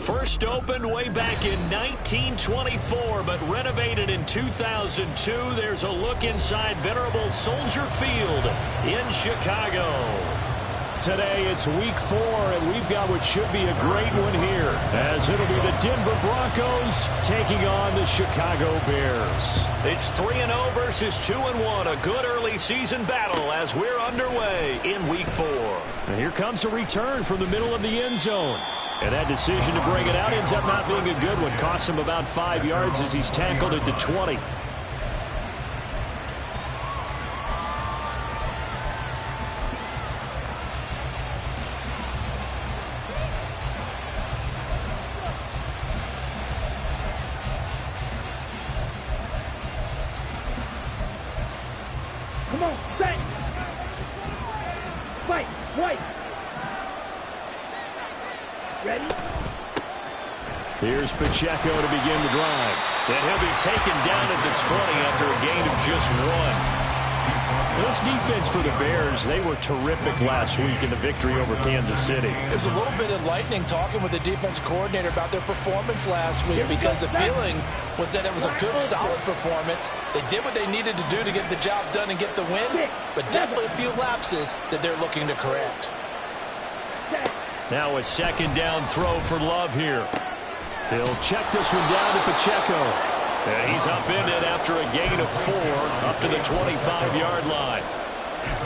First opened way back in 1924, but renovated in 2002. There's a look inside venerable Soldier Field in Chicago. Today it's week 4, and we've got what should be a great one here, as it'll be the Denver Broncos taking on the Chicago Bears. It's 3-0 versus 2-1, a good early season battle as we're underway in week 4. And here comes a return from the middle of the end zone. And that decision to bring it out ends up not being a good one. Costs him about 5 yards as he's tackled at the 20. Come on, set! Fight, right! Ready? Here's Pacheco to begin the drive. And he'll be taken down at the 20 after a gain of just 1. This defense for the Bears, they were terrific last week in the victory over Kansas City. It was a little bit enlightening talking with the defense coordinator about their performance last week, because the feeling was that it was a good, solid performance. They did what they needed to do to get the job done and get the win, but definitely a few lapses that they're looking to correct. Now a second down throw for Love here. He'll check this one down to Pacheco. And he's upended after a gain of 4 up to the 25-yard line.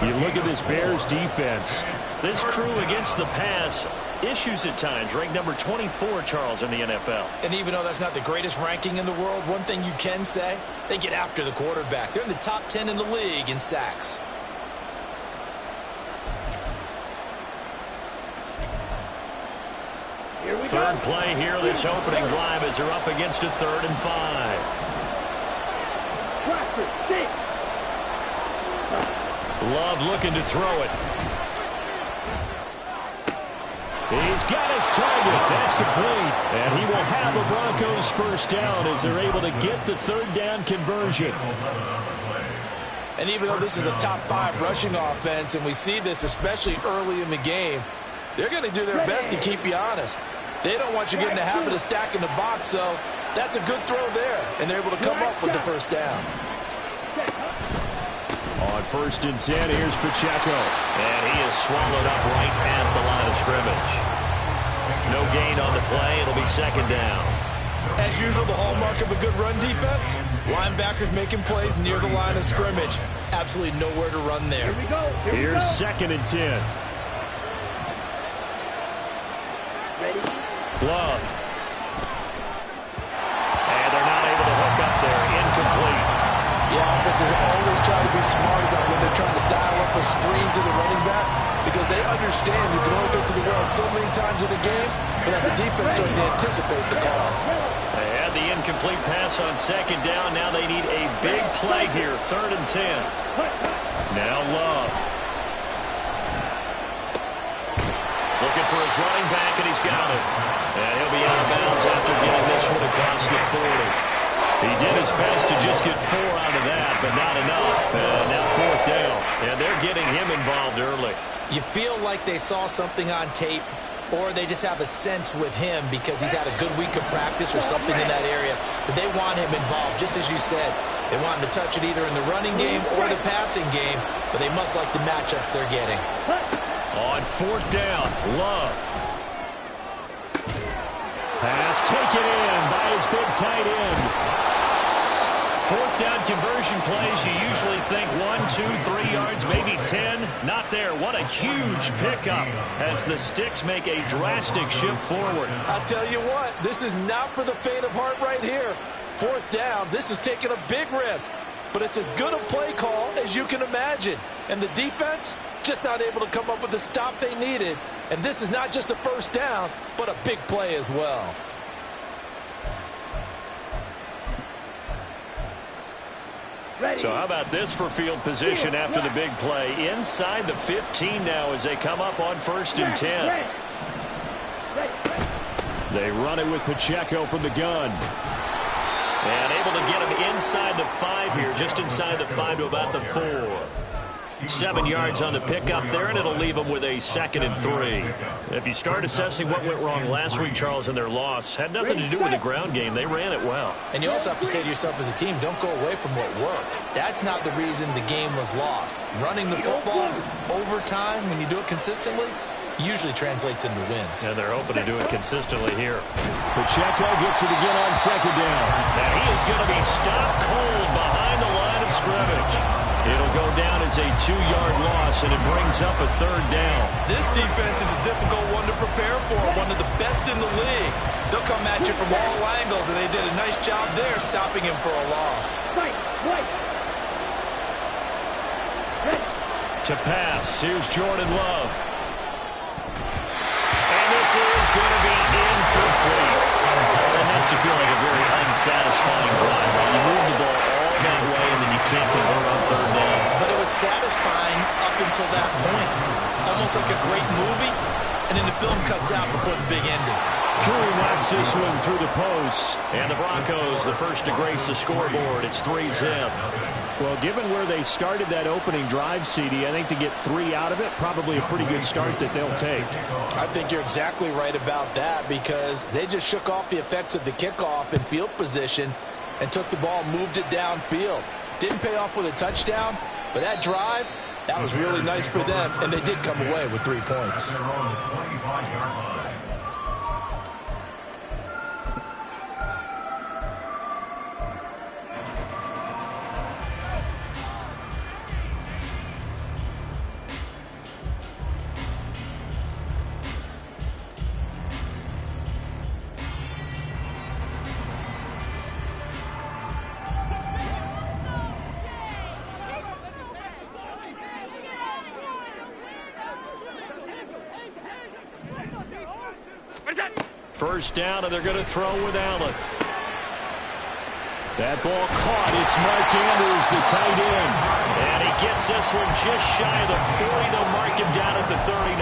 You look at this Bears defense. This crew against the pass, issues at times, ranked number 24, Charles, in the NFL. And even though that's not the greatest ranking in the world, one thing you can say, they get after the quarterback. They're in the top 10 in the league in sacks. Third play here, this opening drive, as they're up against a 3rd and 5. Love looking to throw it. He's got his target. That's complete. And he will have a Broncos first down as they're able to get the 3rd down conversion. And even though this is a top 5 rushing offense, and we see this especially early in the game, they're going to do their best to keep you honest. They don't want you getting the habit of stacking the box, so that's a good throw there. And they're able to come up with the first down. On 1st and 10, here's Pacheco. And he is swallowed up right at the line of scrimmage. No gain on the play. It'll be 2nd down. As usual, the hallmark of a good run defense, linebackers making plays near the line of scrimmage. Absolutely nowhere to run there. Here's 2nd and 10. Love. And they're not able to hook up there. Incomplete. Yeah, offenses always try to be smart about when they're trying to dial up a screen to the running back, because they understand you can only go to the well so many times in a game, but that the defense starting to anticipate the call. They had the incomplete pass on 2nd down. Now they need a big play here. 3rd and 10. Now Love. Looking for his running back, and he's got it. And he'll be out of bounds after getting this one across the 40. He did his best to just get 4 out of that, but not enough. Now 4th down, and they're getting him involved early. You feel like they saw something on tape, or they just have a sense with him because he's had a good week of practice or something in that area, that they want him involved, just as you said. They want him to touch it either in the running game or the passing game, but they must like the matchups they're getting. On 4th down, Love. Pass taken in by his big tight end. 4th down conversion plays, you usually think 1, 2, 3 yards, maybe 10. Not there. What a huge pickup as the Sticks make a drastic shift forward. I'll tell you what, this is not for the faint of heart right here. 4th down, this is taking a big risk. But it's as good a play call as you can imagine. And the defense just not able to come up with the stop they needed. And this is not just a first down, but a big play as well. So how about this for field position after the big play? Inside the 15 now as they come up on 1st and 10. They run it with Pacheco from the gun. And able to get him inside the 5 here, just inside the 5 to about the 4. 7 yards on the pickup there, and it'll leave them with a 2nd and 3. If you start assessing what went wrong last week, Charles, in their loss, had nothing to do with the ground game. They ran it well. And you also have to say to yourself as a team, don't go away from what worked. That's not the reason the game was lost. Running the football over time, when you do it consistently, usually translates into wins. And they're hoping to do it consistently here. Pacheco gets it again on 2nd down. And he is going to be stopped cold behind the line of scrimmage. It'll go down as a 2-yard loss, and it brings up a 3rd down. This defense is a difficult one to prepare for, one of the best in the league. They'll come at you from all angles, and they did a nice job there stopping him for a loss. Right. To pass, here's Jordan Love. And this is going to be incomplete. And that's to feel like a very unsatisfying drive. You move the ball all that way, and then you can't convert on 3rd down. But it was satisfying up until that point. Almost like a great movie, and then the film cuts out before the big ending. Curry knocks this one through the post. And the Broncos, the first to grace the scoreboard. It's 3-zip. Well, given where they started that opening drive, CD, I think to get 3 out of it, probably a pretty good start that they'll take. I think you're exactly right about that, because they just shook off the effects of the kickoff in field position and took the ball, moved it downfield. Didn't pay off with a touchdown, but that drive, that was really nice for them, and they did come away with 3 points. First down, and they're going to throw with Allen. That ball caught. It's Mark Andrews, the tight end. And he gets this one just shy of the 40. They'll mark him down at the 39.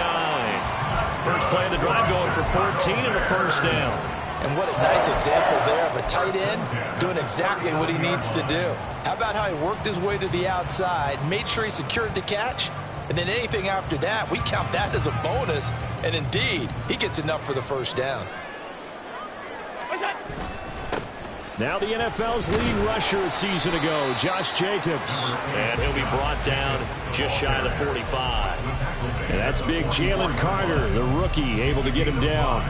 First play of the drive going for 14 and a first down. And what a nice example there of a tight end doing exactly what he needs to do. How about how he worked his way to the outside, made sure he secured the catch, and then anything after that, we count that as a bonus. And indeed, he gets enough for the first down. Now the NFL's leading rusher a season ago, Josh Jacobs. And he'll be brought down just shy of the 45. And that's big Jalen Carter, the rookie, able to get him down.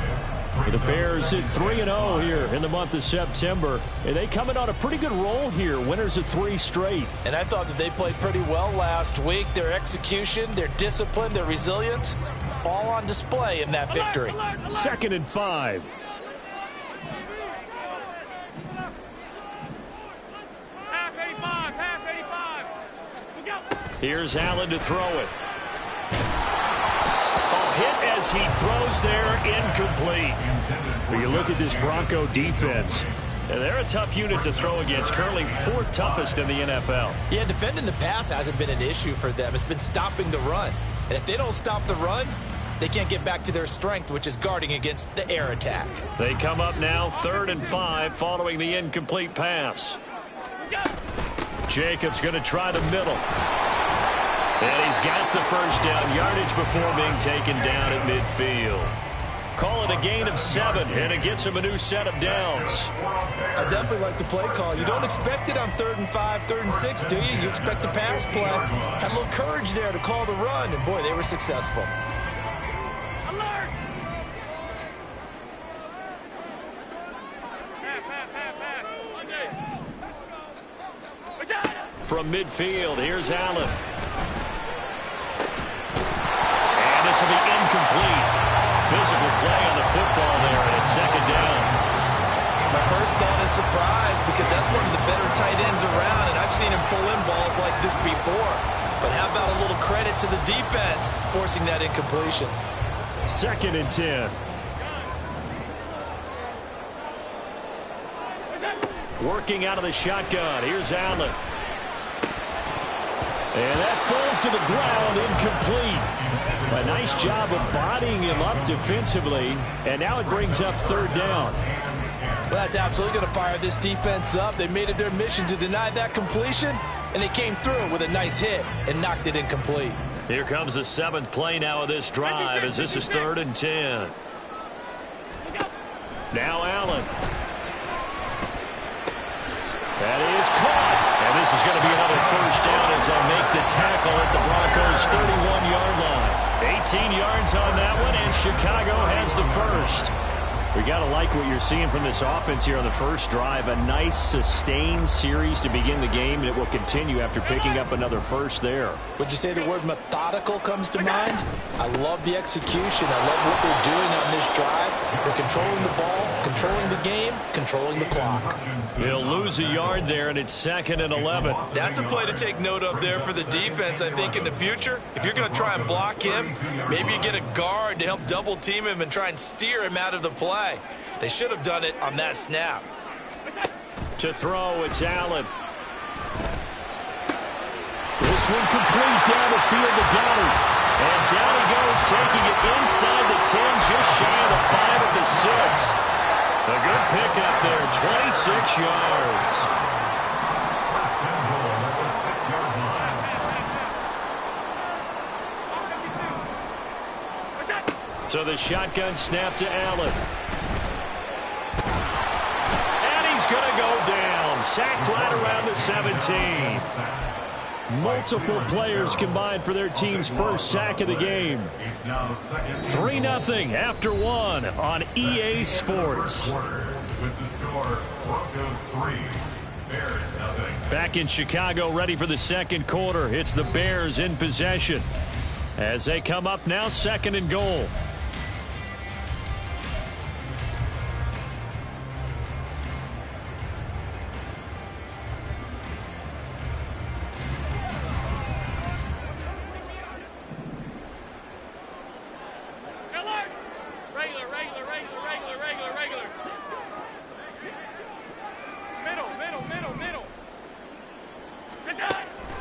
The Bears hit 3-0 here in the month of September. And they coming on a pretty good roll here, winners of 3 straight. And I thought that they played pretty well last week. Their execution, their discipline, their resilience, all on display in that victory. 2nd and 5. Here's Allen to throw it. Oh, hit as he throws there, incomplete. When you look at this Bronco defense, and they're a tough unit to throw against, currently 4th toughest in the NFL. Yeah, defending the pass hasn't been an issue for them. It's been stopping the run. And if they don't stop the run, they can't get back to their strength, which is guarding against the air attack. They come up now 3rd and 5 following the incomplete pass. Jacobs going to try the middle. And he's got the first down, yardage before being taken down at midfield. Call it a gain of 7, and it gets him a new set of downs. I definitely like the play call. You don't expect it on 3rd and 5, 3rd and 6, do you? You expect a pass play. Had a little courage there to call the run, and boy, they were successful. Alert! From midfield, here's Allen. And this will be incomplete. Physical play on the football there, and it's 2nd down. My first thought is surprise, because that's one of the better tight ends around, and I've seen him pull in balls like this before. But how about a little credit to the defense forcing that incompletion? 2nd and 10. Working out of the shotgun. Here's Allen. And that falls to the ground, incomplete. A nice job of bodying him up defensively, and now it brings up 3rd down. Well, that's absolutely going to fire this defense up. They made it their mission to deny that completion, and they came through with a nice hit and knocked it incomplete. Here comes the 7th play now of this drive as this is 3rd and 10. Now Allen. That is caught. And this is going to be another first down as they make the tackle at the Broncos' 31-yard line. 18 yards on that one, and Chicago has the first. We got to like what you're seeing from this offense here on the first drive. A nice, sustained series to begin the game, and it will continue after picking up another first there. Would you say the word methodical comes to mind? I love the execution. I love what they're doing on this drive. They're controlling the ball, controlling the game, controlling the clock. He'll lose a yard there, and it's 2nd and 11. That's a play to take note of there for the defense, I think, in the future. If you're going to try and block him, maybe you get a guard to help double-team him and try and steer him out of the play. They should have done it on that snap. To throw, it's Allen. This one complete down the field to Goddard. And down he goes, taking it inside the 10, just shy of the 5 at the 6. A good pickup there, 26 yards. So the shotgun snap to Allen. And he's going to go down. Sacked right around the 17. Multiple players combined for their team's first sack of the game. 3-0 after 1 on EA Sports. Back in Chicago, ready for the second quarter. It's the Bears in possession as they come up now 2nd and goal.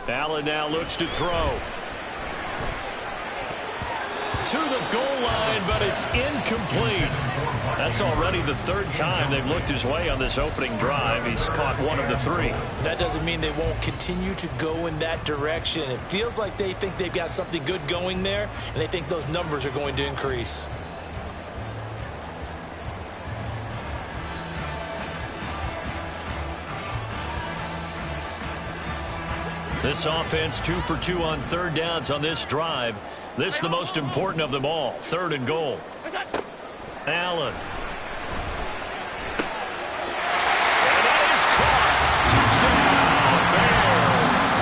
Allen now looks to throw. To the goal line, but it's incomplete. That's already the 3rd time they've looked his way on this opening drive. He's caught 1 of the 3. That doesn't mean they won't continue to go in that direction. It feels like they think they've got something good going there, and they think those numbers are going to increase. This offense 2 for 2 on 3rd downs on this drive. This is the most important of them all. 3rd and goal. Allen. And that is caught. Touchdown, Bears.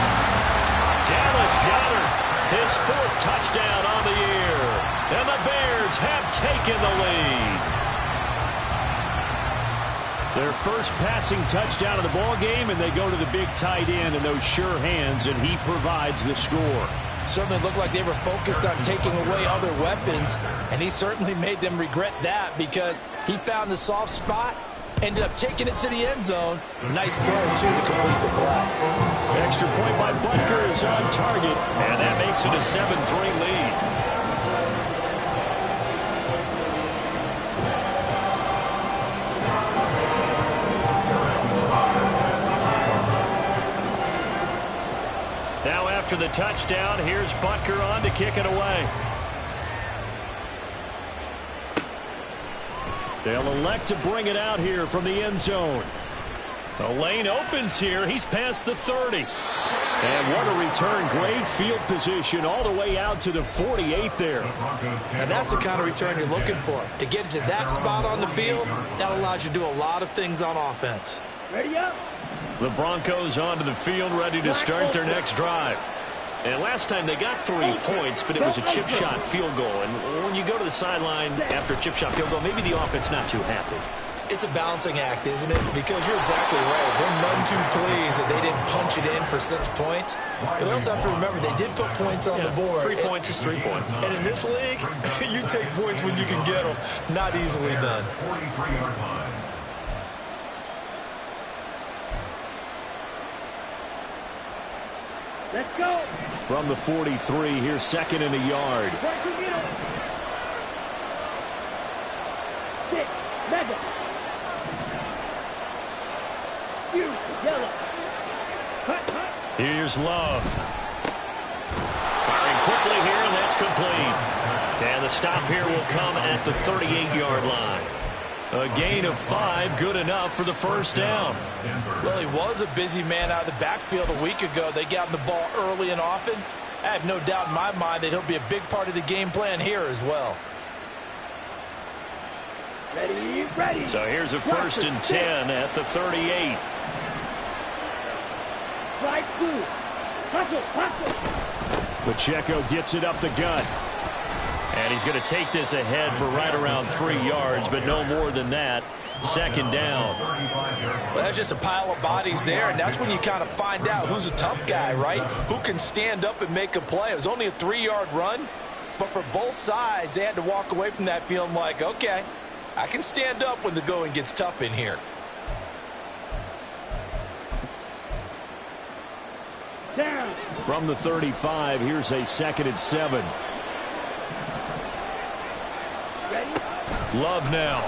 Dallas Goedert, his 4th touchdown on the year. And the Bears have taken the lead. Their first passing touchdown of the ball game, and they go to the big tight end in those sure hands, and he provides the score. Certainly looked like they were focused on taking away other weapons, and he certainly made them regret that because he found the soft spot, ended up taking it to the end zone. Nice throw, too, to complete the play. Extra point by Butker is on target, and that makes it a 7-3 lead. Now after the touchdown, here's Butker on to kick it away. They'll elect to bring it out here from the end zone. The lane opens here. He's past the 30. And what a return. Great field position all the way out to the 48 there. And that's the kind of return you're looking for. To get to that spot on the field, that allows you to do a lot of things on offense. Ready up. The Broncos onto the field, ready to start their next drive. And last time they got 3 points, but it was a chip shot field goal. And when you go to the sideline after a chip shot field goal, maybe the offense not too happy. It's a balancing act, isn't it? Because you're exactly right. They're none too pleased that they didn't punch it in for 6 points. But they also have to remember they did put points on the board. 3 points is 3 points. And in this league, you take points when you can get them. Not easily done. Let's go. From the 43, here's 2nd and a yard. Six, mega. You, yellow. Hut, hut. Here's Love. Firing quickly here, and that's complete. And the stop here will come at the 38-yard line. A gain of 5, good enough for the first down. Well, he was a busy man out of the backfield a week ago. They got him the ball early and often. I have no doubt in my mind that he'll be a big part of the game plan here as well. Ready. So here's a 1st and 10 at the 38. Right through. Hustle. Pacheco gets it up the gut. And he's going to take this ahead for right around 3 yards, but no more than that. 2nd down. Well, that's just a pile of bodies there, and that's when you kind of find out who's a tough guy, right? Who can stand up and make a play. It was only a 3-yard run, but for both sides, they had to walk away from that feeling like, okay, I can stand up when the going gets tough in here. Down. From the 35, here's a 2nd and 7. Love now.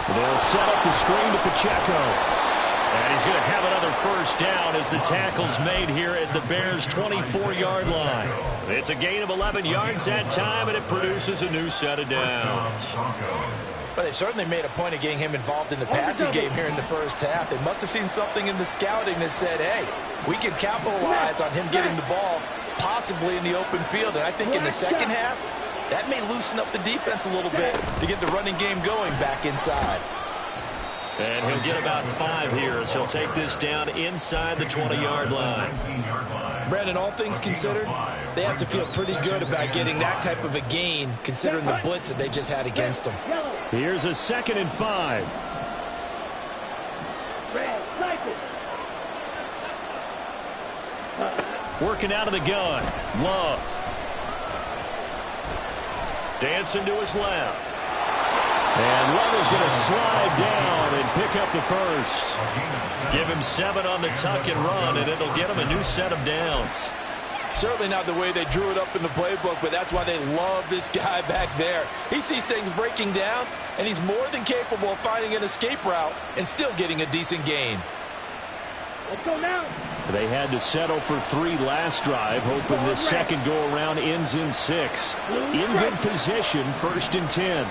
They'll set up the screen to Pacheco. And he's going to have another first down as the tackle's made here at the Bears' 24-yard line. It's a gain of 11 yards that time, and it produces a new set of downs. But they certainly made a point of getting him involved in the passing game here in the first half. They must have seen something in the scouting that said, hey, we can capitalize on him getting the ball possibly in the open field. And I think in the second half, that may loosen up the defense a little bit to get the running game going back inside. And he'll get about 5 here as he'll take this down inside the 20-yard line. Brandon, all things considered, they have to feel pretty good about getting that type of a gain considering the blitz that they just had against them. Here's a 2nd and 5. Working out of the gun. Love. Dancing to his left. And Love is going to slide down and pick up the first. Give him 7 on the tuck and run, and it'll get him a new set of downs. Certainly not the way they drew it up in the playbook, but that's why they love this guy back there. He sees things breaking down, and he's more than capable of finding an escape route and still getting a decent gain. Let's go now. They had to settle for 3 last drive, hoping this second go-around ends in 6. In good position, 1st and 10.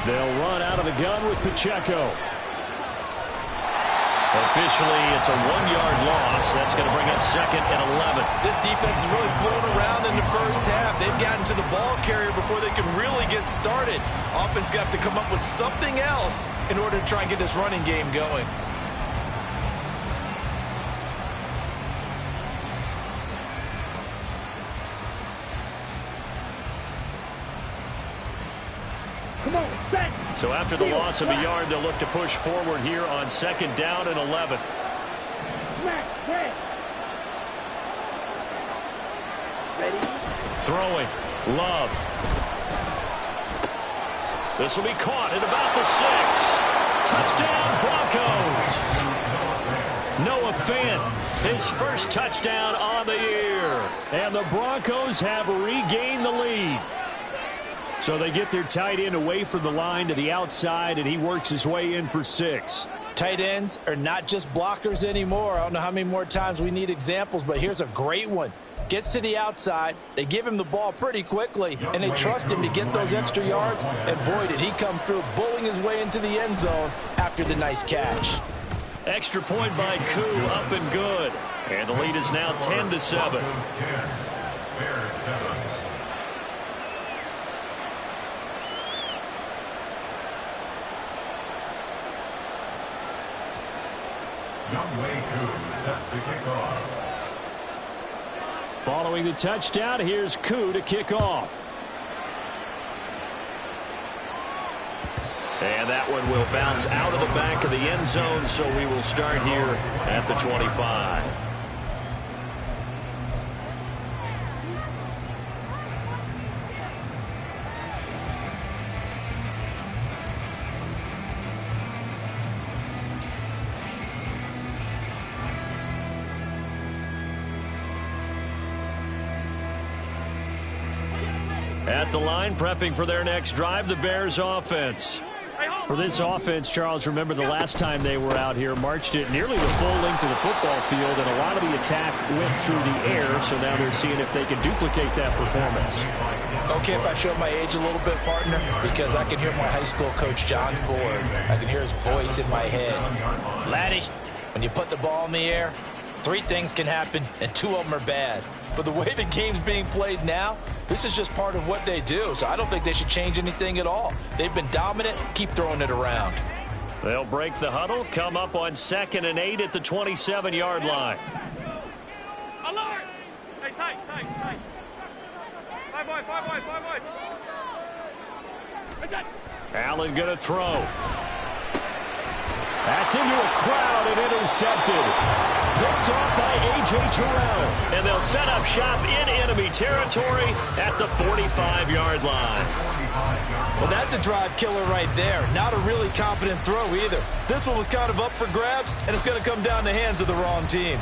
They'll run out of the gun with Pacheco. Officially, it's a 1-yard loss. That's going to bring up 2nd and 11. This defense is really flown around in the first half. They've gotten to the ball carrier before they can really get started. Offense got to come up with something else in order to try and get this running game going. So after the loss of a yard, they'll look to push forward here on 2nd down and 11. Throwing. Love. This will be caught at about the 6. Touchdown, Broncos. Noah Fant, his first touchdown on the year. And the Broncos have regained the lead. So they get their tight end away from the line to the outside, and he works his way in for 6. Tight ends are not just blockers anymore. I don't know how many more times we need examples, but here's a great one. Gets to the outside, they give him the ball pretty quickly, and they trust him to get those extra yards, and boy, did he come through, bullying his way into the end zone after the nice catch. Extra point by Koo, up and good. And the lead is now 10-7. Following the touchdown, here's Koo to kick off. And that one will bounce out of the back of the end zone, so we will start here at the 25. At the line, prepping for their next drive, the Bears offense. For this offense, Charles, remember the last time they were out here, marched it nearly the full length of the football field, and a lot of the attack went through the air, so now they're seeing if they can duplicate that performance. Okay, if I show my age a little bit, partner, because I can hear my high school coach, John Ford. I can hear his voice in my head. Laddie, when you put the ball in the air, 3 things can happen, and 2 of them are bad. But the way the game's being played now, this is just part of what they do, so I don't think they should change anything at all. They've been dominant. Keep throwing it around. They'll break the huddle, come up on 2nd and 8 at the 27-yard line. Alert! Hey, tight. 5 wide. Allen going to throw. That's into a crowd and intercepted. Picked off by A.J. Terrell. And they'll set up shop in enemy territory at the 45-yard line. Well, that's a drive killer right there. Not a really confident throw either. This one was kind of up for grabs, and it's going to come down the hands of the wrong team.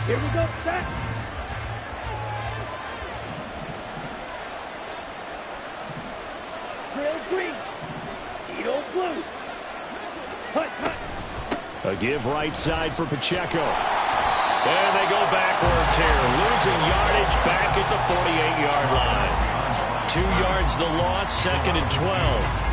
Here we go, set. Trail green. Eagle blue. Cut. A give right side for Pacheco. And they go backwards here, losing yardage back at the 48-yard line. 2 yards the loss, 2nd and 12.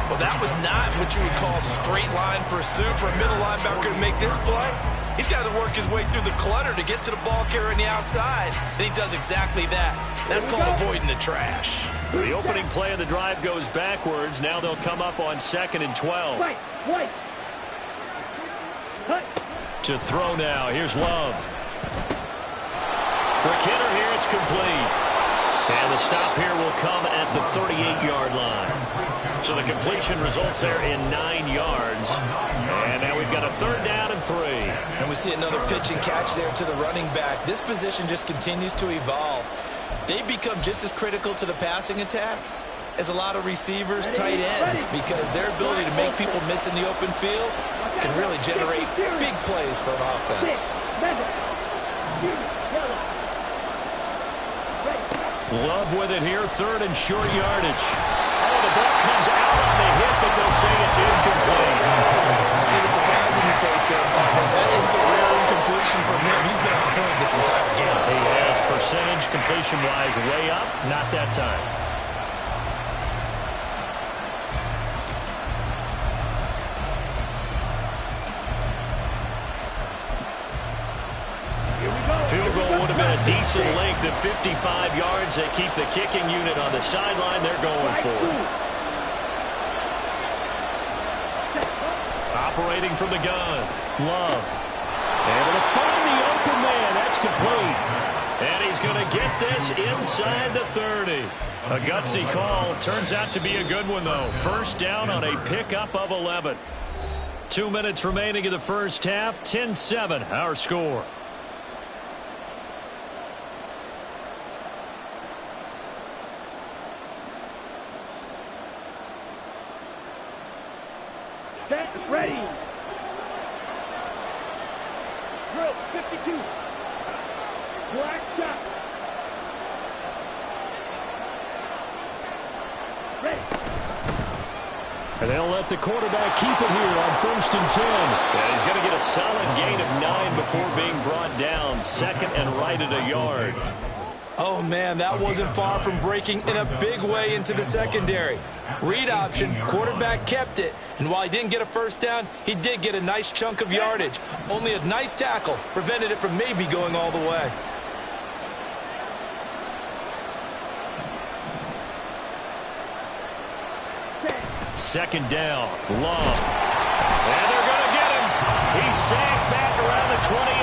Well, that was not what you would call straight line pursuit for a middle linebacker to make this play. He's got to work his way through the clutter to get to the ball carrier on the outside, and he does exactly that. That's called avoiding the trash. The opening play of the drive goes backwards. Now they'll come up on 2nd and 12. Right. Cut. To throw now. Here's Love. For Kidder here, it's complete. And the stop here will come at the 38-yard line. So the completion results there in 9 yards. And now we've got a 3rd down and 3. And we see another pitch and catch there to the running back. This position just continues to evolve. They become just as critical to the passing attack as a lot of receivers, tight ends, because their ability to make people miss in the open field can really generate big plays for an offense. Love with it here, 3rd and short yardage. Oh, the ball comes out on the hit, but they'll say it's incomplete. I see the surprise in your face there, partner. That is a rare incompletion from him. He's been on point this entire game. He has percentage completion-wise way up, not that time. Field goal would have been a decent length at 55 yards. They keep the kicking unit on the sideline. They're going for it. Operating from the gun. Love. Able to find the open man. That's complete. And he's going to get this inside the 30. A gutsy call. Turns out to be a good one, though. 1st down on a pickup of 11. 2 minutes remaining in the first half. 10-7, our score. Set. Ready. Drill 52. Black shot. Ready. And they'll let the quarterback keep it here on 1st and 10. And he's going to get a solid gain of 9 before being brought down. 2nd and right at a yard. Oh, man, that wasn't far from breaking in a big way into the secondary. Read option, quarterback kept it. And while he didn't get a 1st down, he did get a nice chunk of yardage. Only a nice tackle prevented it from maybe going all the way. Second down, Love. And they're going to get him. He's sacked back around the 28.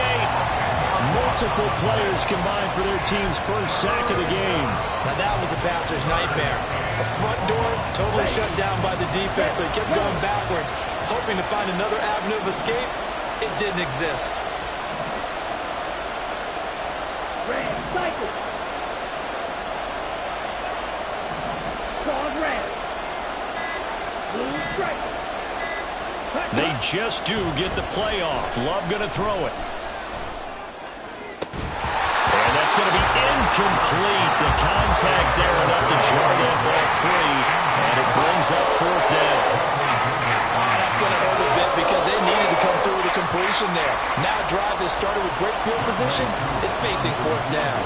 Multiple players combined for their team's 1st sack of the game. Now that was a passer's nightmare. The front door totally shut down by the defense, so he kept going backwards, hoping to find another avenue of escape. It didn't exist. Red cycle. Cross red. Blue stripe. They just do get the play off. Love going to throw it. And that's going to be incomplete. The contact there enough to jar that ball free. And it brings up fourth down. That's going to hurt a bit because they needed to come through with a completion there. Now a drive that started with great field position is facing fourth down.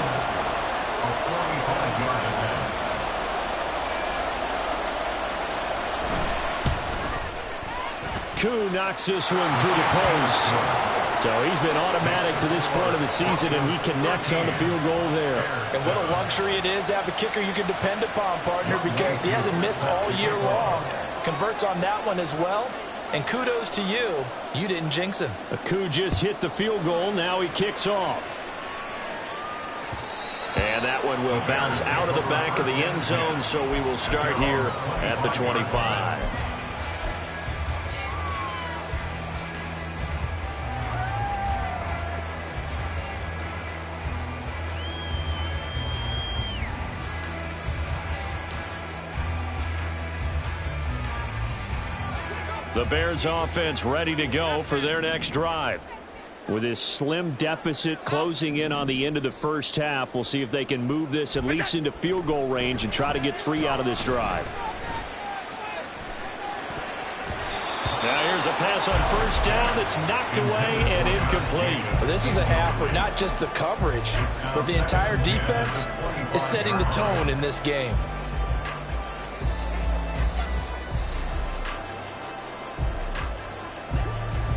Koo knocks this one through the post. So he's been automatic to this point of the season, and he connects on the field goal there. And what a luxury it is to have a kicker you can depend upon, partner, because he hasn't missed all year long. Converts on that one as well. And kudos to you. You didn't jinx him. Koo just hit the field goal. Now he kicks off. And that one will bounce out of the back of the end zone, so we will start here at the 25. The Bears offense ready to go for their next drive. With this slim deficit closing in on the end of the first half, we'll see if they can move this at least into field goal range and try to get 3 out of this drive. Now here's a pass on first down that's knocked away and incomplete. Well, this is a half where not just the coverage, but the entire defense is setting the tone in this game.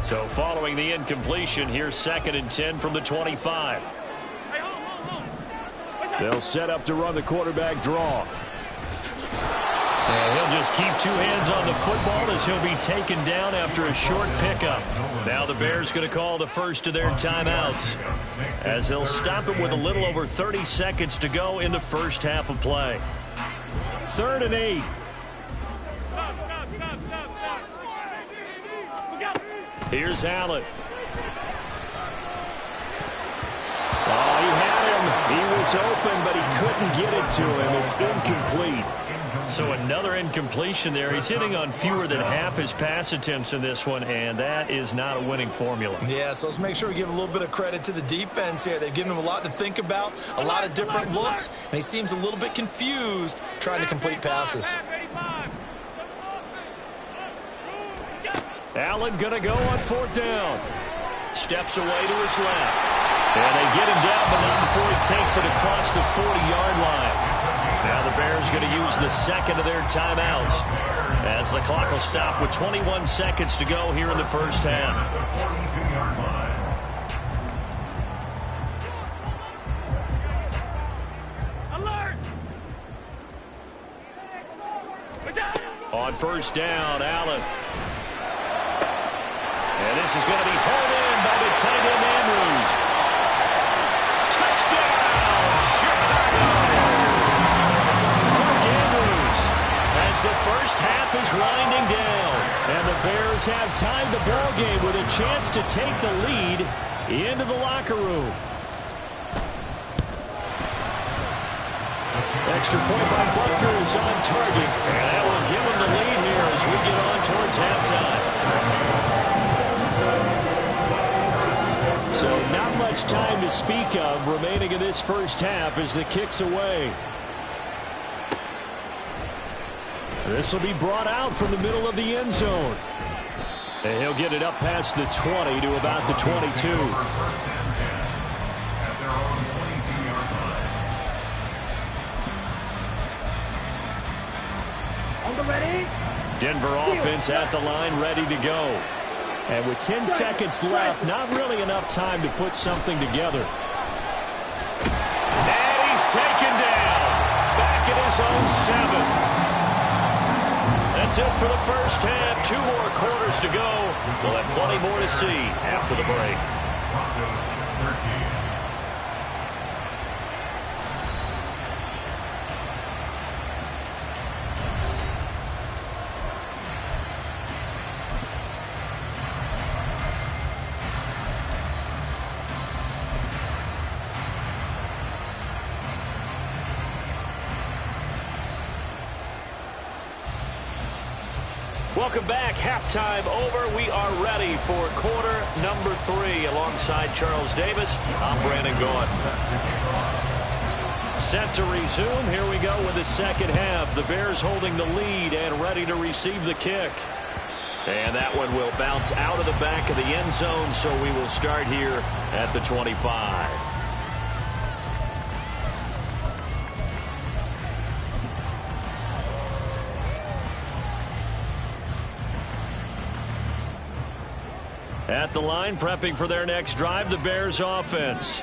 So following the incompletion, here's 2nd and 10 from the 25. They'll set up to run the quarterback draw. And he'll just keep 2 hands on the football as he'll be taken down after a short pickup. Now the Bears going to call the first of their timeouts as they'll stop him with a little over 30 seconds to go in the first half of play. 3rd and 8. Here's Allen. Oh, he had him. He was open, but he couldn't get it to him. It's incomplete. So another incompletion there. He's hitting on fewer than half his pass attempts in this one, and that is not a winning formula. Yeah, so let's make sure we give a little bit of credit to the defense here. They've given him a lot to think about, a lot of different looks, and he seems a little bit confused trying to complete passes. Allen going to go on 4th down. Steps away to his left. And they get him down, but not before he takes it across the 40-yard line. Now the Bears going to use the second of their timeouts as the clock will stop with 21 seconds to go here in the first half. Alert! On first down, Allen. And this is going to be hauled in by the tight end Andrews. Touchdown, Chicago! Mark Andrews as the first half is winding down. And the Bears have tied the ball game with a chance to take the lead into the locker room. Extra point by Butker is on target. And that will give them the lead here as we get on towards halftime. So not much time to speak of remaining in this first half as the kick's away. This will be brought out from the middle of the end zone. And he'll get it up past the 20 to about the 22. On the ready. Denver offense at the line, ready to go. And with 10 seconds left, not really enough time to put something together. And he's taken down. Back at his own 7. That's it for the first half. 2 more quarters to go. We'll have plenty more to see after the break. Welcome back. Halftime over. We are ready for quarter number 3. Alongside Charles Davis, I'm Brandon Gaudin. Set to resume. Here we go with the second half. The Bears holding the lead and ready to receive the kick. And that one will bounce out of the back of the end zone, so we will start here at the 25. At the line, prepping for their next drive, the Bears offense.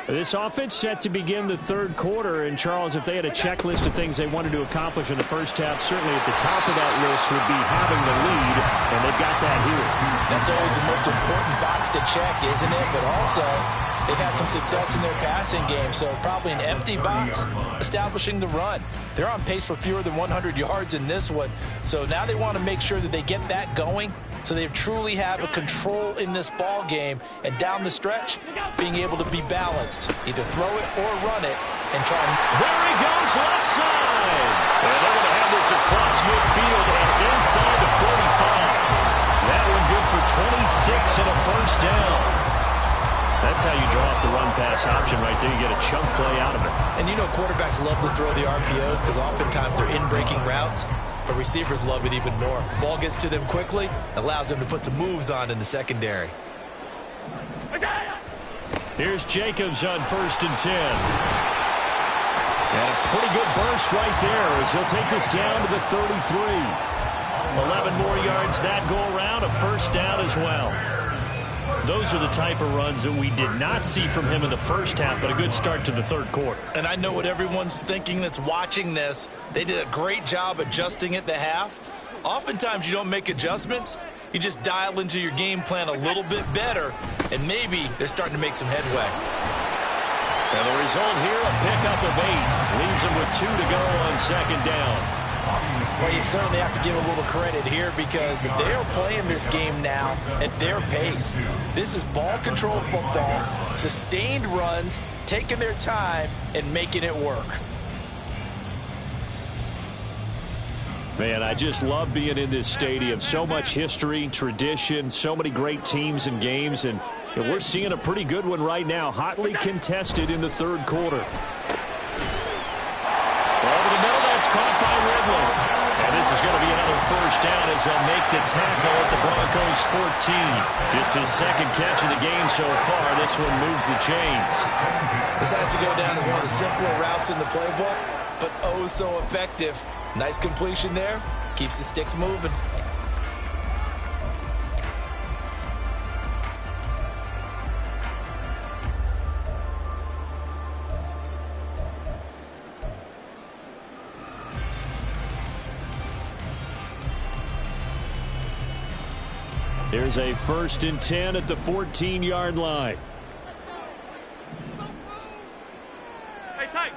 This offense set to begin the third quarter. And, Charles, if they had a checklist of things they wanted to accomplish in the first half, certainly at the top of that list would be having the lead, and they've got that here. That's always the most important box to check, isn't it? But also, they've had some success in their passing game, so probably an empty box establishing the run. They're on pace for fewer than 100 yards in this one, so now they want to make sure that they get that going so they truly have a control in this ball game, and down the stretch, being able to be balanced. Either throw it or run it and try and... There he goes, left side. And they're going to have this across midfield and inside the 45. That one good for 26 and a first down. That's how you draw up the run-pass option right there. You get a chunk play out of it. And you know quarterbacks love to throw the RPOs because oftentimes they're in-breaking routes. But receivers love it even more. The ball gets to them quickly, allows them to put some moves on in the secondary. Here's Jacobs on 1st and 10. And a pretty good burst right there as he'll take this down to the 33. 11 more yards that go around, a first down as well. Those are the type of runs that we did not see from him in the first half, but a good start to the third quarter. And I know what everyone's thinking that's watching this. They did a great job adjusting at the half. Oftentimes you don't make adjustments. You just dial into your game plan a little bit better, and maybe they're starting to make some headway. And the result here, a pickup of 8. Leaves them with 2 to go on second down. Well, you certainly have to give a little credit here because they are playing this game now at their pace. This is ball control football, sustained runs, taking their time, and making it work. Man, I just love being in this stadium. So much history, tradition, so many great teams and games, and we're seeing a pretty good one right now, hotly contested in the third quarter. Over the middle, that's caught by Ridley. And this is going to be another first down as they'll make the tackle at the Broncos 14. Just his second catch of the game so far. This one moves the chains. This has to go down as one of the simpler routes in the playbook, but oh so effective. Nice completion there. Keeps the sticks moving. Here's a 1st and 10 at the 14-yard line. Hey, tight.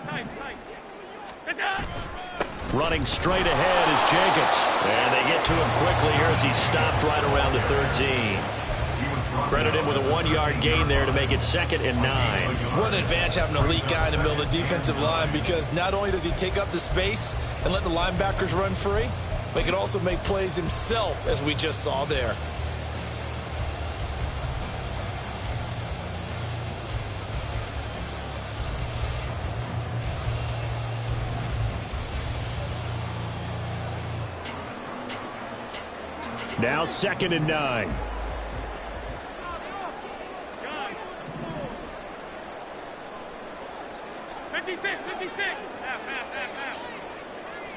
Running straight ahead is Jacobs. And they get to him quickly here as he stopped right around the 13. Credit him with a 1-yard gain there to make it 2nd and 9. What an advantage having an elite guy in the middle of the defensive line, because not only does he take up the space and let the linebackers run free, but he can also make plays himself, as we just saw there. Now 2nd and 9. 56. Half.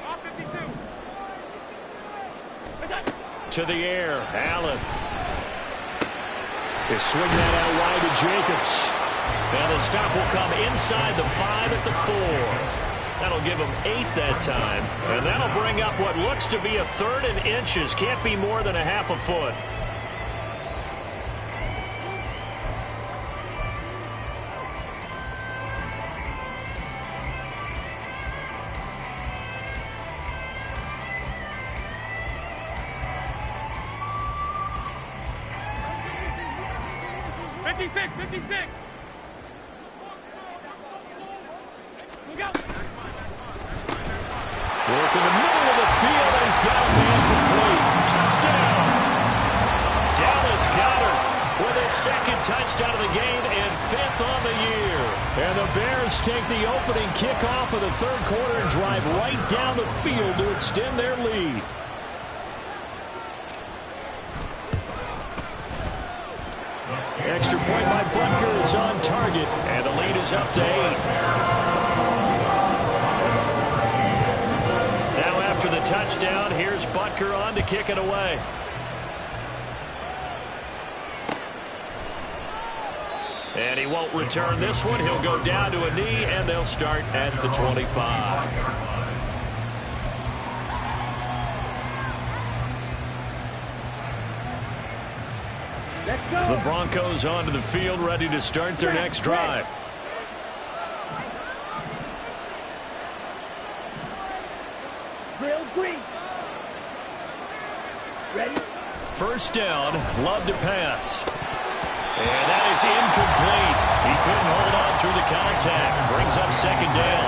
Off 52. To the air, Allen. They swing that out wide to Jacobs. And the stop will come inside the 5 at the 4. That'll give him 8 that time. And that'll bring up what looks to be a 3rd and inches. Can't be more than a half a foot. Fifty-six. Look out. Work in the middle of the field, and he's got a man complete. second touchdown of the game and 5th on the year. And the Bears take the opening kickoff of the third quarter and drive right down the field to extend their lead. Extra point by Butker is on target, and the lead is up to 8. Now after the touchdown, here's Butker on to kick it away. And he won't return this one. He'll go down to a knee, and they'll start at the 25. Let's go. The Broncos onto the field, ready to start their next drive. Drill green. Ready? First down, Love to pass. And that is incomplete. He couldn't hold on through the contact. Brings up second down.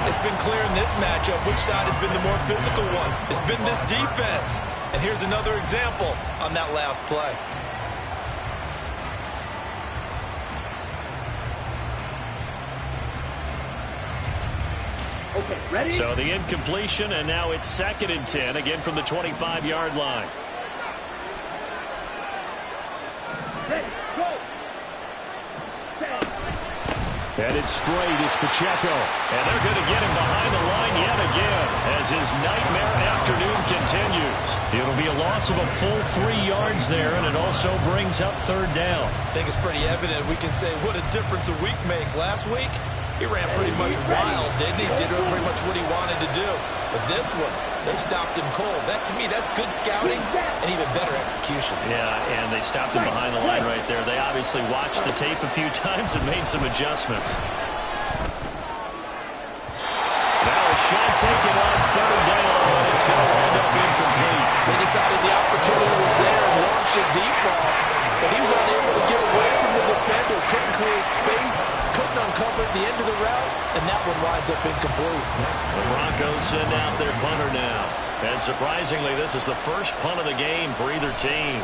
It's been clear in this matchup which side has been the more physical one. It's been this defense. And here's another example on that last play. Okay, ready? So the incompletion, and now it's 2nd and 10, again from the 25-yard line. Ready, go. Set. And it's straight. It's Pacheco. And they're going to get him behind the line yet again as his nightmare afternoon continues. It'll be a loss of a full 3 yards there, and it also brings up third down. I think it's pretty evident. We can say what a difference a week makes. Last week, he ran pretty much wild, didn't he? Did pretty much what he wanted to do. But this one, they stopped him cold. That, to me, that's good scouting and even better execution. Yeah, and they stopped him behind the line right there. They obviously watched the tape a few times and made some adjustments. Now a shot taken on third down, but it's going to wind up incomplete. They decided the opportunity was there and launched a deep ball, but he was unable to get away from the defender. Couldn't create space, couldn't uncover the end of the route, and that one winds up incomplete. The Broncos send out their punter now. And surprisingly, this is the first punt of the game for either team.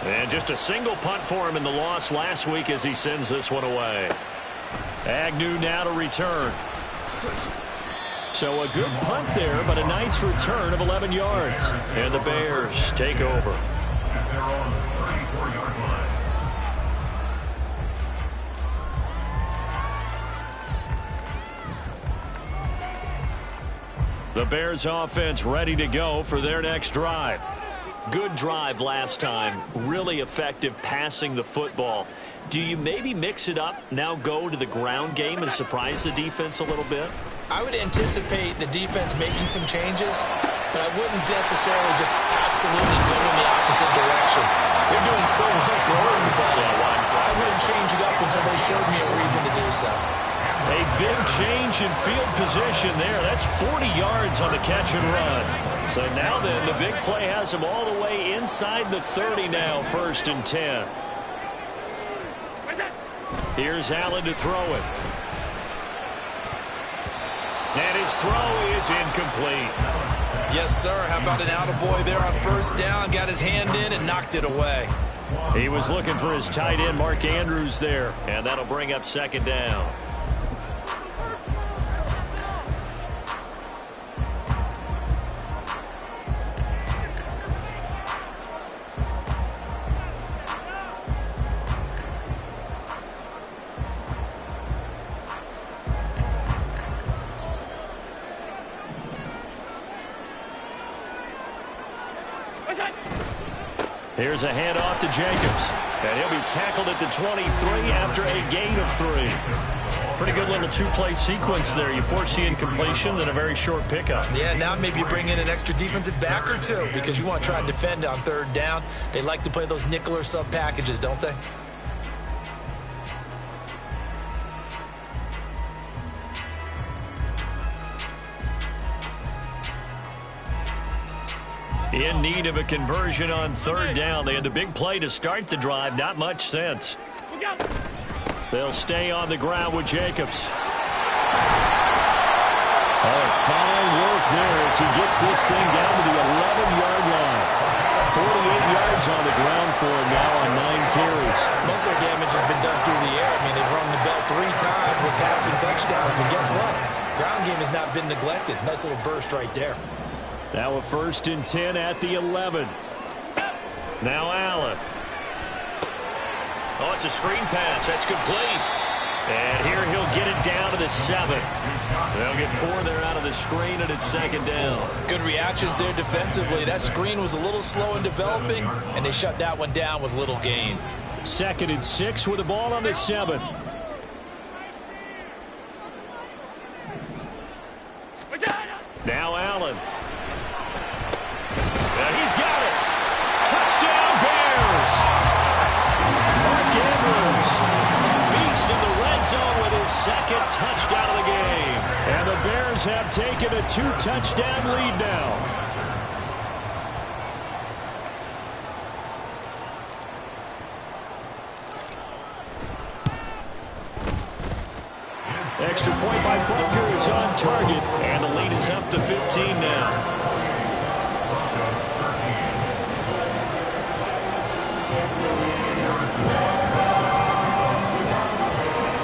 And just a single punt for him in the loss last week as he sends this one away. Agnew now to return. So a good punt there, but a nice return of 11 yards. And the Bears take over. The Bears offense ready to go for their next drive. Good drive last time. Really effective passing the football. Do you maybe mix it up, now go to the ground game and surprise the defense a little bit? I would anticipate the defense making some changes, but I wouldn't necessarily just absolutely go in the opposite direction. They're doing so well throwing the ball. I wouldn't change it up until they showed me a reason to do so. A big change in field position there. That's 40 yards on the catch and run. So now then, the big play has him all the way inside the 30 now, 1st and 10. Here's Allen to throw it. And his throw is incomplete. Yes, sir. How about an attaboy there on first down? Got his hand in and knocked it away. He was looking for his tight end, Mark Andrews, there. And that'll bring up 2nd down. Here's a handoff to Jacobs. And he'll be tackled at the 23 after a gain of 3. Pretty good little two-play sequence there. You force the incompletion, then a very short pickup. Yeah, now maybe you bring in an extra defensive back or two because you want to try and defend on third down. They like to play those nickel or sub packages, don't they? In need of a conversion on third down. They had the big play to start the drive. Not much sense. They'll stay on the ground with Jacobs. Oh, fine work there as he gets this thing down to the 11-yard line. 48 yards on the ground for him now on 9 carries. Most of their damage has been done through the air. I mean, they've rung the bell 3 times with passing touchdowns, but guess what? Ground game has not been neglected. Nice little burst right there. Now a 1st and 10 at the 11. Now Allen. Oh, it's a screen pass. That's complete. And here he'll get it down to the 7. They'll get 4 there out of the screen, and it's 2nd down. Good reactions there defensively. That screen was a little slow in developing, and they shut that one down with little gain. 2nd and 6 with the ball on the 7. Now Allen. And he's got it. Touchdown, Bears. Mark Andrews, beast in the red zone with his 2nd touchdown of the game. And the Bears have taken a 2-touchdown lead now. Extra point by Butker is on target, And the lead is up to 15 now.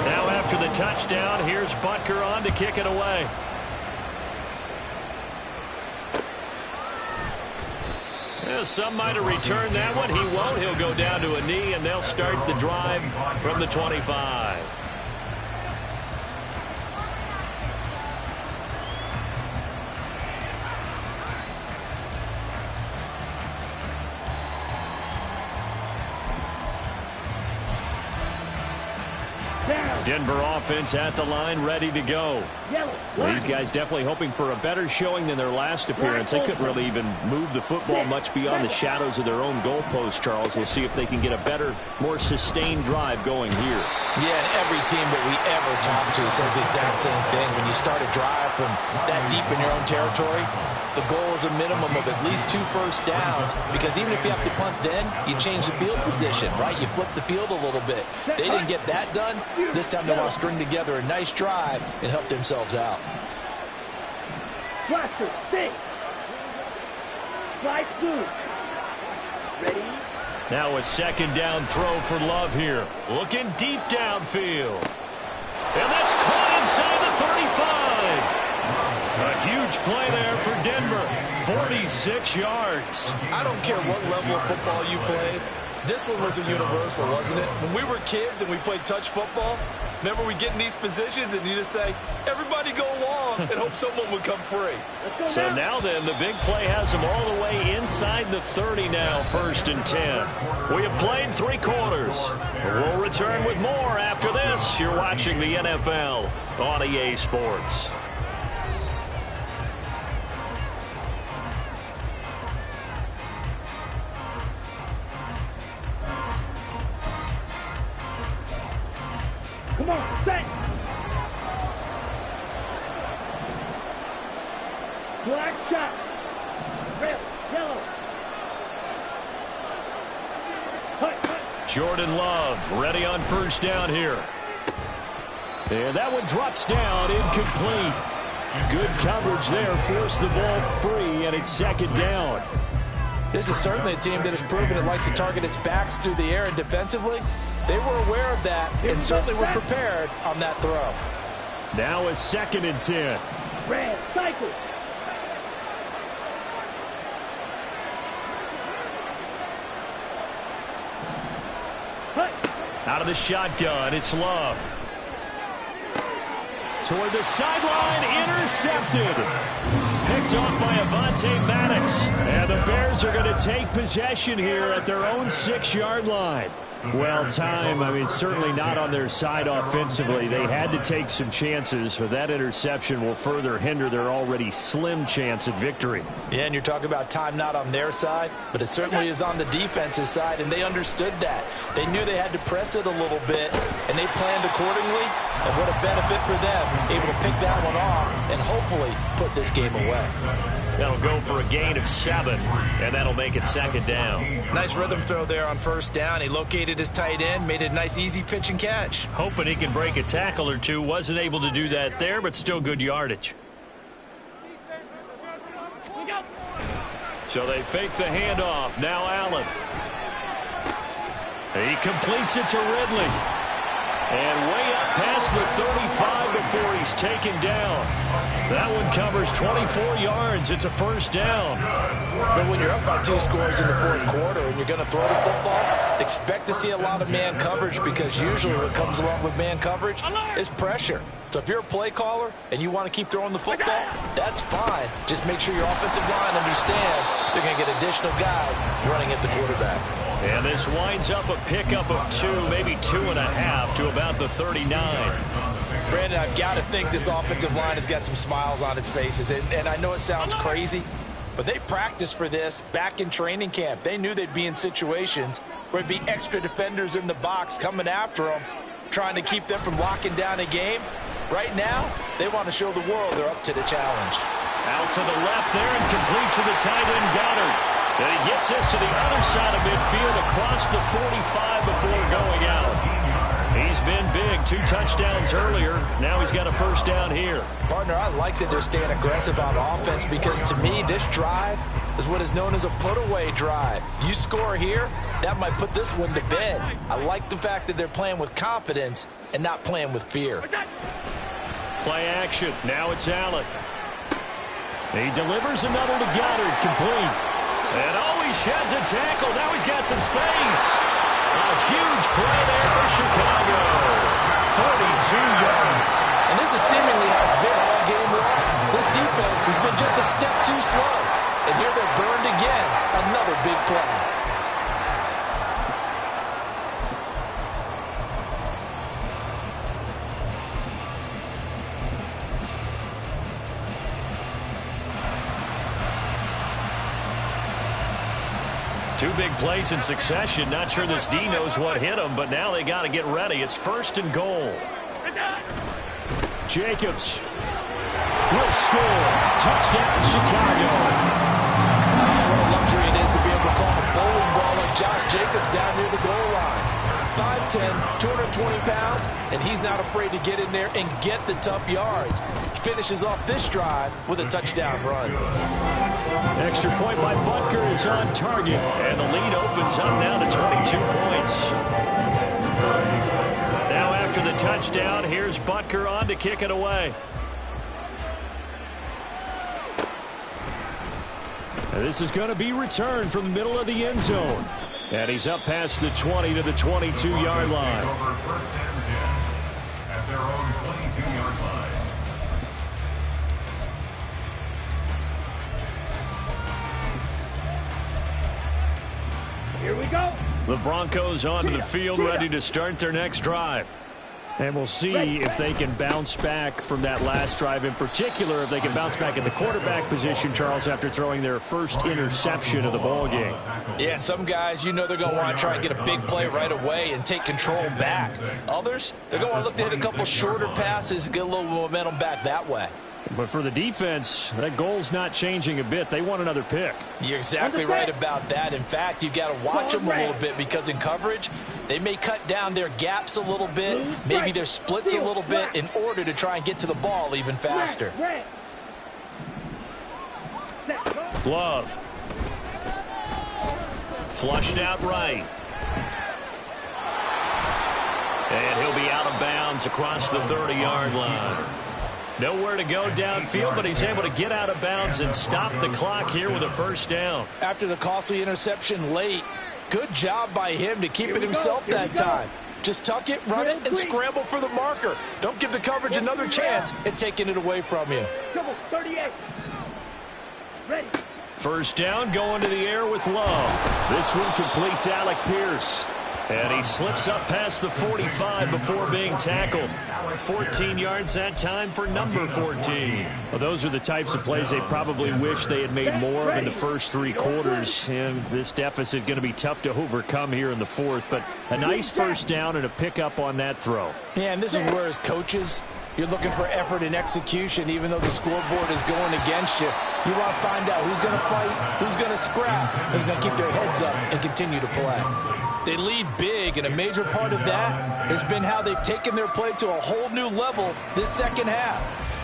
Now after the touchdown, here's Butker on to kick it away. Well, some might have returned that one. He won't. He'll go down to a knee, and they'll start the drive from the 25. Denver offense at the line, ready to go. Well, these guys definitely hoping for a better showing than their last appearance. They couldn't really even move the football much beyond the shadows of their own goalpost, Charles. We'll see if they can get a better, more sustained drive going here. Yeah, and every team that we ever talk to says the exact same thing. When you start a drive from that deep in your own territory, the goal is a minimum of at least 2 first downs, because even if you have to punt then, you change the field position, right? You flip the field a little bit. They didn't get that done. This time they want to string together a nice drive and help themselves out. Blaster, stay. Slide through. Ready? Now a 2nd down throw for Love here. Looking deep downfield. And that's caught inside the 35. A huge play there for Denver. 46 yards. I don't care what level of football you played. This one was a universal, wasn't it? When we were kids and we played touch football, remember we get in these positions and you just say, everybody go along, and hope someone would come free. So now then, the big play has them all the way inside the 30 now, 1st and 10. We have played 3 quarters. We'll return with more after this. You're watching the NFL on EA Sports. Come on, set. Black shot. Red, yellow. Jordan Love ready on 1st down here. And that one drops down, incomplete. Good coverage there, forced the ball free, and it's 2nd down. This is certainly a team that has proven it likes to target its backs through the air, and defensively, they were aware of that and certainly were prepared on that throw. Now a 2nd and 10. Red, cycle. Out of the shotgun, it's Love. Toward the sideline, intercepted. Picked off by Avonte Maddox. And the Bears are going to take possession here at their own 6-yard line. Well, time, I mean, certainly not on their side offensively. They had to take some chances, but that interception will further hinder their already slim chance at victory. Yeah, and you're talking about time not on their side, but it certainly is on the defense's side, and they understood that. They knew they had to press it a little bit, and they planned accordingly, and what a benefit for them, able to pick that one off and hopefully put this game away. That'll go for a gain of 7, and that'll make it 2nd down. Nice rhythm throw there on 1st down. He located his tight end, made it a nice easy pitch and catch. Hoping he can break a tackle or two. Wasn't able to do that there, but still good yardage. So they fake the handoff. Now Allen. He completes it to Ridley. And way up past the 35 before he's taken down. That one covers 24 yards. It's a first down. But when you're up by 2 scores in the fourth quarter and you're going to throw the football, expect to see a lot of man coverage, because usually what comes along with man coverage is pressure. So if you're a play caller and you want to keep throwing the football, that's fine. Just make sure your offensive line understands they're going to get additional guys running at the quarterback. And this winds up a pickup of 2, maybe 2.5 to about the 39. Brandon, I've got to think this offensive line has got some smiles on its faces. And I know it sounds crazy, but they practiced for this back in training camp. They knew they'd be in situations where it'd be extra defenders in the box coming after them, trying to keep them from locking down a game. Right now, they want to show the world they're up to the challenge. Out to the left there and complete to the tight end Goddard. And he gets us to the other side of midfield across the 45 before going out. He's been big. 2 touchdowns earlier. Now he's got a first down here. Partner, I like that they're staying aggressive on offense, because to me, this drive is what is known as a put-away drive. You score here, that might put this one to bed. I like the fact that they're playing with confidence and not playing with fear. Play action. Now it's Allen. He delivers another to Goddard, complete. And he sheds a tackle. Now he's got some space. A huge play there for Chicago. 42 yards. And this is seemingly how it's been all game long. This defense has been just a step too slow. And here they're burned again. Another big play. Two big plays in succession. Not sure this D knows what hit him, but now they got to get ready. It's 1st and goal. Jacobs will score. Touchdown, Chicago. What a luxury it is to be able to call a bowling ball like Josh Jacobs down near the goal line. 5'10", 220 pounds, and he's not afraid to get in there and get the tough yards. He finishes off this drive with a touchdown run. Extra point by Butker is on target, and the lead opens up now to 22 points. Now after the touchdown, here's Butker on to kick it away. And this is going to be returned from the middle of the end zone. And he's up past the 20 to the 22-yard line. At their own 22-yard line. Here we go. The Broncos onto the field, ready to start their next drive. And we'll see if they can bounce back from that last drive, in particular if they can bounce back at the quarterback position, Charles, after throwing their first interception of the ball game. Yeah, and some guys, you know they're going to want to try and get a big play right away and take control back. Others, they're going to look to hit a couple shorter passes, get a little momentum back that way. But for the defense, that goal's not changing a bit. They want another pick. You're exactly right about that. In fact, you've got to watch them a little bit, because in coverage, they may cut down their gaps a little bit, maybe their splits a little bit, in order to try and get to the ball even faster. Love. Flushed out right. And he'll be out of bounds across the 30-yard line. Nowhere to go downfield, but he's able to get out of bounds and stop the clock here with a first down. After the costly interception late, good job by him to keep it himself that time. Just tuck it, run it, and scramble for the marker. Don't give the coverage another chance at taking it away from you. 38. Ready. First down, going to the air with Love. This one completes Alec Pierce. And he slips up past the 45 before being tackled. 14 yards that time for number 14. Well, those are the types of plays they probably wish they had made more of in the first 3 quarters. And this deficit going to be tough to overcome here in the fourth. But a nice first down and a pickup on that throw. Yeah, and this is where, as coaches, you're looking for effort and execution. Even though the scoreboard is going against you, you want to find out who's going to fight, who's going to scrap, who's going to keep their heads up and continue to play. They lead big, and a major part of that has been how they've taken their play to a whole new level this second half.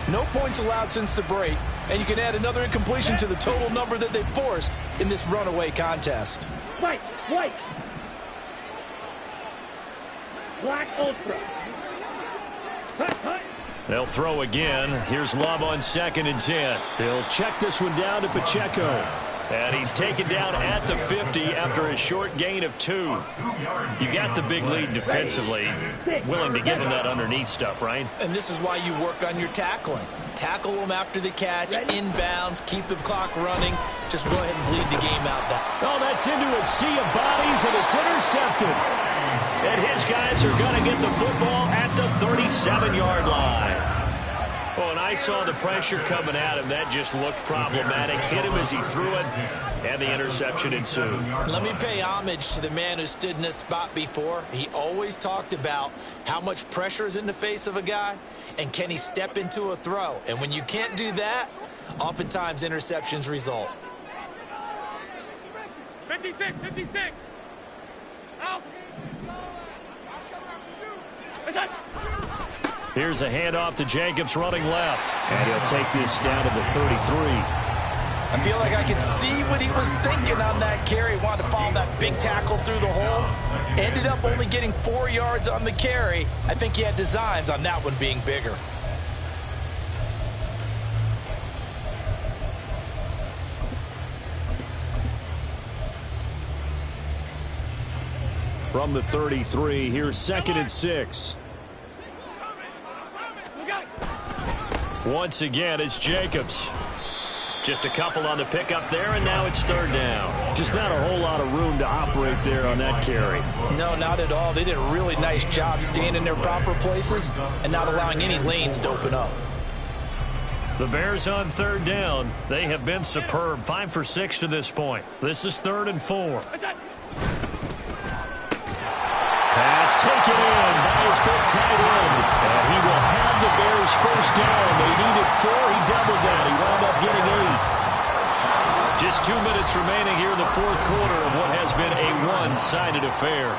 No points allowed since the break, and you can add another incompletion to the total number that they forced in this runaway contest. Fight, white. Black Ultra. Hut, hut. They'll throw again. Here's Love on 2nd and 10. He'll check this one down to Pacheco. And he's taken down at the 50 after a short gain of 2. You got the big lead defensively. Willing to give him that underneath stuff, right? And this is why you work on your tackling. Tackle them after the catch, inbounds, keep the clock running. Just go ahead and bleed the game out. Oh, that's into a sea of bodies, and it's intercepted. And his guys are going to get the football at the 37-yard line. Oh, and I saw the pressure coming at him. That just looked problematic. Hit him as he threw it, and the interception ensued. Let me pay homage to the man who stood in this spot before. He always talked about how much pressure is in the face of a guy, and can he step into a throw. And when you can't do that, oftentimes interceptions result. 56, 56. Out. Here's a handoff to Jacobs running left. And he'll take this down to the 33. I feel like I can see what he was thinking on that carry. Wanted to follow that big tackle through the hole. Ended up only getting 4 yards on the carry. I think he had designs on that one being bigger. From the 33, here's 2nd and 6. Once again, it's Jacobs. Just a couple on the pickup there, and now it's 3rd down. Just not a whole lot of room to operate there on that carry. No, not at all. They did a really nice job staying in their proper places and not allowing any lanes to open up. The Bears on 3rd down. They have been superb. 5 for 6 to this point. This is 3rd and 4. Pass taken in by his big tight end. And he will have the Bears 1st down. They needed 4. He doubled that. He wound up getting 8. Just 2 minutes remaining here in the 4th quarter of what has been a one-sided affair.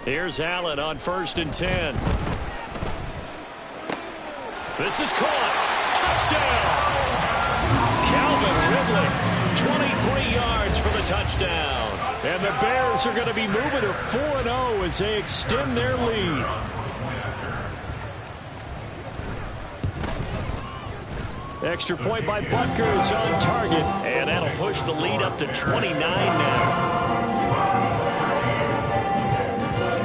Here's Allen on 1st and 10. This is caught. Touchdown! Calvin Ridley, 23 yards for the touchdown. And the Bears are going to be moving to 4-0 as they extend their lead. Extra point by Butker is on target, and that'll push the lead up to 29 now.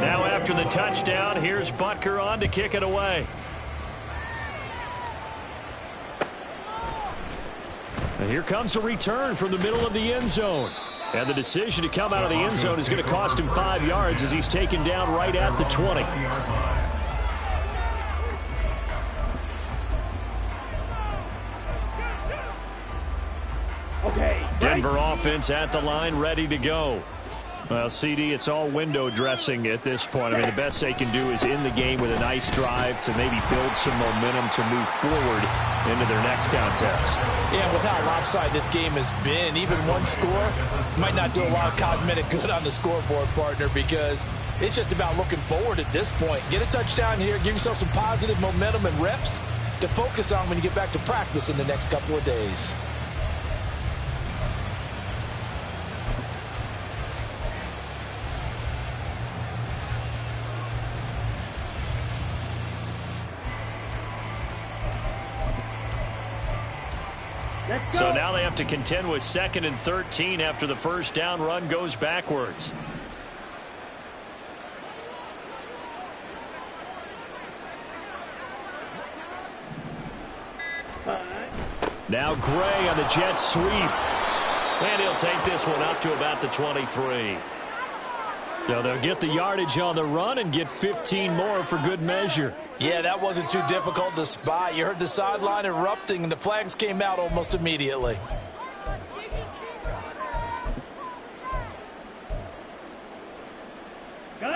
Now after the touchdown, here's Butker on to kick it away. And here comes a return from the middle of the end zone. And the decision to come out of the end zone is going to cost him 5 yards as he's taken down right at the 20. Okay. Denver offense at the line, ready to go. Well, CD, it's all window dressing at this point. I mean, the best they can do is in the game with a nice drive to maybe build some momentum to move forward into their next contest. Yeah, with how lopsided this game has been, even one score might not do a lot of cosmetic good on the scoreboard, partner, because it's just about looking forward at this point. Get a touchdown here, give yourself some positive momentum and reps to focus on when you get back to practice in the next couple of days. So now they have to contend with 2nd and 13 after the 1st down run goes backwards. Now Gray on the jet sweep. And he'll take this one up to about the 23. So they'll get the yardage on the run and get 15 more for good measure. Yeah, that wasn't too difficult to spot. You heard the sideline erupting, and the flags came out almost immediately.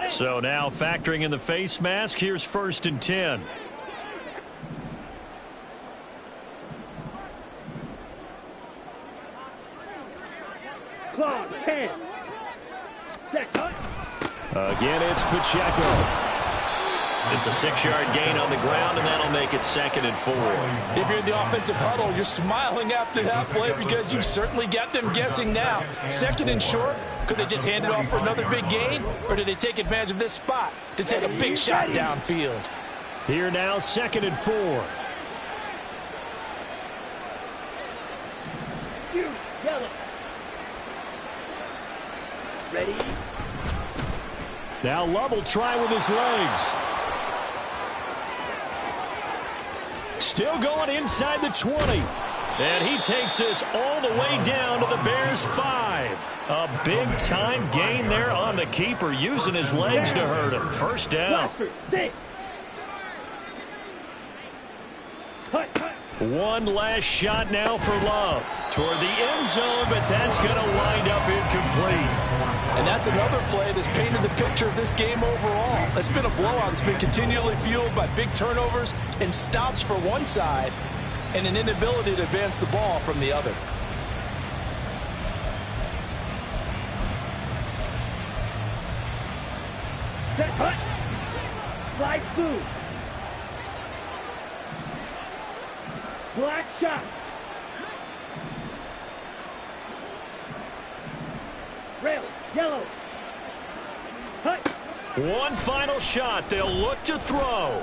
So now factoring in the face mask, here's 1st and 10. Claws, 10. Set, cut. Again, it's Pacheco. It's a 6-yard gain on the ground, and that'll make it 2nd and 4. If you're in the offensive huddle, you're smiling after that play because you've certainly got them guessing now. 2nd and short, could they just hand it off for another big gain, or do they take advantage of this spot to take a big shot downfield? Here now, 2nd and 4. Yellow. Ready? Now Love will try with his legs. Still going inside the 20. And he takes this all the way down to the Bears' 5. A big-time gain there on the keeper, using his legs to hurt him. First down. 6. Cut, cut. One last shot now for Love. Toward the end zone, but that's going to wind up incomplete. And that's another play that's painted the picture of this game overall. It's been a blowout that's been continually fueled by big turnovers and stops for one side and an inability to advance the ball from the other. Set, cut. Slide through. Black shot. Rail, yellow. Cut. One final shot. They'll look to throw.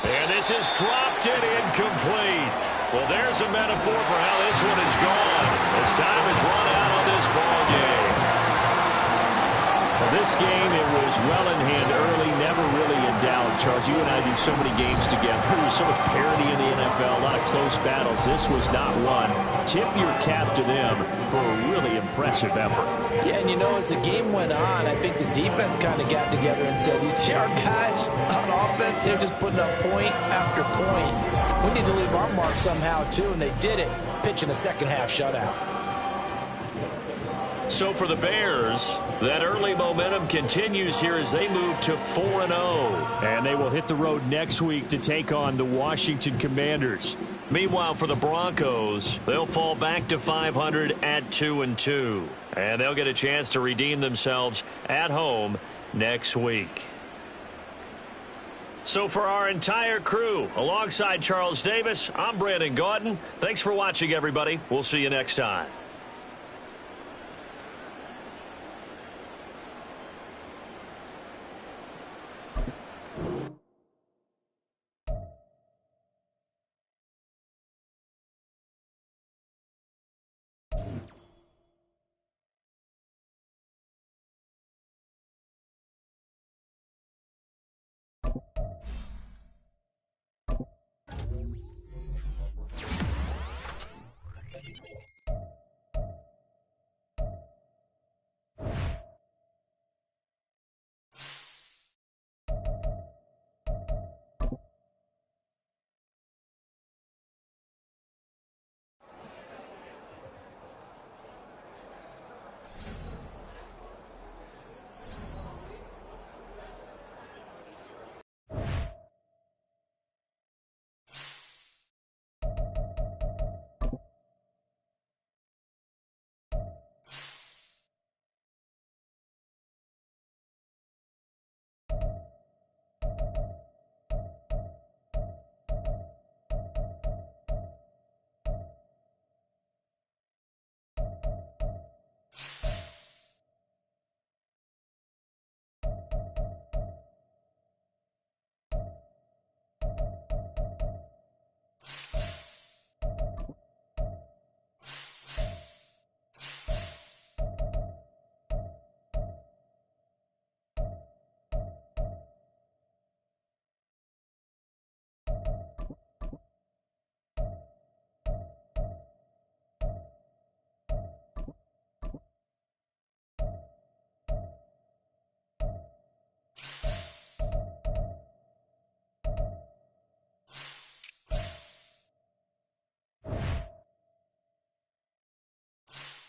And this is dropped and incomplete. Well, there's a metaphor for how this one is gone. As time has run out on this ball game. Well, this game, it was well in hand early, never really in doubt. Charles, you and I do so many games together. There's so much parity in the NFL, a lot of close battles. This was not one. Tip your cap to them for a really impressive effort. Yeah, and you know, as the game went on, I think the defense kind of got together and said, you see our guys on offense, they're just putting up point after point. We need to leave our mark somehow, too, and they did it, pitching a second-half shutout. So for the Bears, that early momentum continues here as they move to 4-0. And they will hit the road next week to take on the Washington Commanders. Meanwhile, for the Broncos, they'll fall back to 500 at 2-2. And they'll get a chance to redeem themselves at home next week. So for our entire crew, alongside Charles Davis, I'm Brandon Gaudin. Thanks for watching, everybody. We'll see you next time.